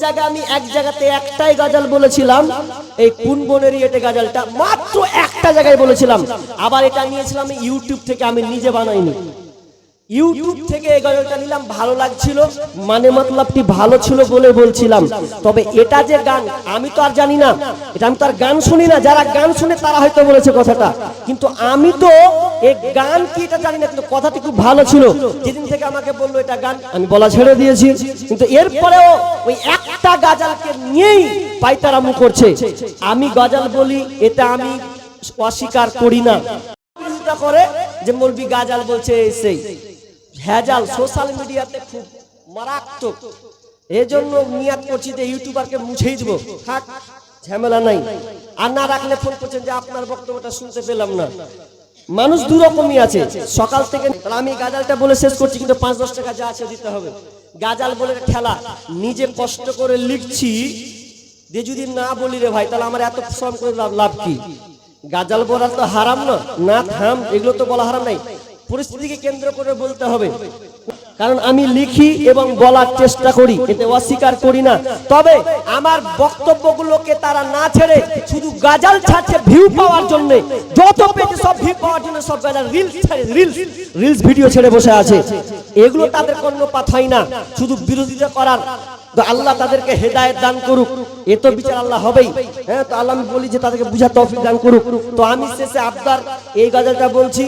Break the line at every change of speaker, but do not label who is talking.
জায়গায় আমি এক জায়গাতে একটাই গজল বলেছিলাম, এই কোন বনেরই এটা গজলটা মাত্র একটা জায়গায় বলেছিলাম। আবার এটা নিয়েছিলাম আমি ইউটিউব থেকে, আমি নিজে বানাইনি, ইউটিউব থেকে এই গজলটা নিলাম, ভালো লাগছিল, মানে মতলবটি ভালো ছিল বলে বলছিলাম। তবে এটা যে গান আমি তো আর জানি না, এটা আমি তো আর গান শুনি না, যারা গান শুনে তারা হয়তো বলেছে কথাটা, কিন্তু আমি তো এই গান কি এটা জানি না, কিন্তু কথাটি খুব ভালো ছিল। যেদিন থেকে আমাকে বললো এটা গান, আমি বলা ছেড়ে দিয়েছি। কিন্তু এরপরেও ওই একটা গজলকে নিয়েই পাইতারামু করছে। আমি গজল বলি, এটা আমি অস্বীকার করি না। করে যে মৌলবি গজল বলছে সেই ভেজাল সোশ্যাল মিডিয়াতে খুব মারাত্মক, এজন্য নিয়াত করছি যে ইউটিউবারকে মুছেই দেবো, থাক ঝামেলা নাই। আর না রাখলে ফোন করছেন যে আপনার বক্তব্যটা শুনতে পেলাম না। মানুষ দু রকমই আছে, সকাল থেকে আমি গাজালটা বলে শেষ করছি, কিন্তু 5-10 টাকা যা আছে দিতে হবে। গাজাল বলে ঠেলা, নিজে কষ্ট করে লিখছি যে যদি না বলি রে ভাই তাহলে আমার এত শ্রম করে লাভ কি? গাজাল বলা তো হারাম না, না থাম, এগুলো তো বলা হারাম নাই, পরিস্থিতিকে কেন্দ্র করে বলতে হবে। কারণ আমি লিখি এবং বলার চেষ্টা করি, এতে অস্বীকার করি না। তবে আমার বক্তব্যগুলোকে তারা না ছেড়ে শুধু গাজাল ছাড়ছে ভিউ পাওয়ার জন্য, যত পেজে সব ভিউ পাওয়ার জন্য সব গাজাল রিলস ভিডিও ছেড়ে বসে আছে। এগুলো তাদের কর্ণপাত হয় না, শুধু বিরোধিতা করার। তো আল্লাহ তাদেরকে হেদায়েত দান করুক, এ তো বিচার আল্লাহ হবেই। হ্যাঁ, তো আল্লাহ আমি বলি যে তাদেরকে বুঝার তৌফিক দান করুক। তো আমি শেষে আবদার এই গজলটা বলছি।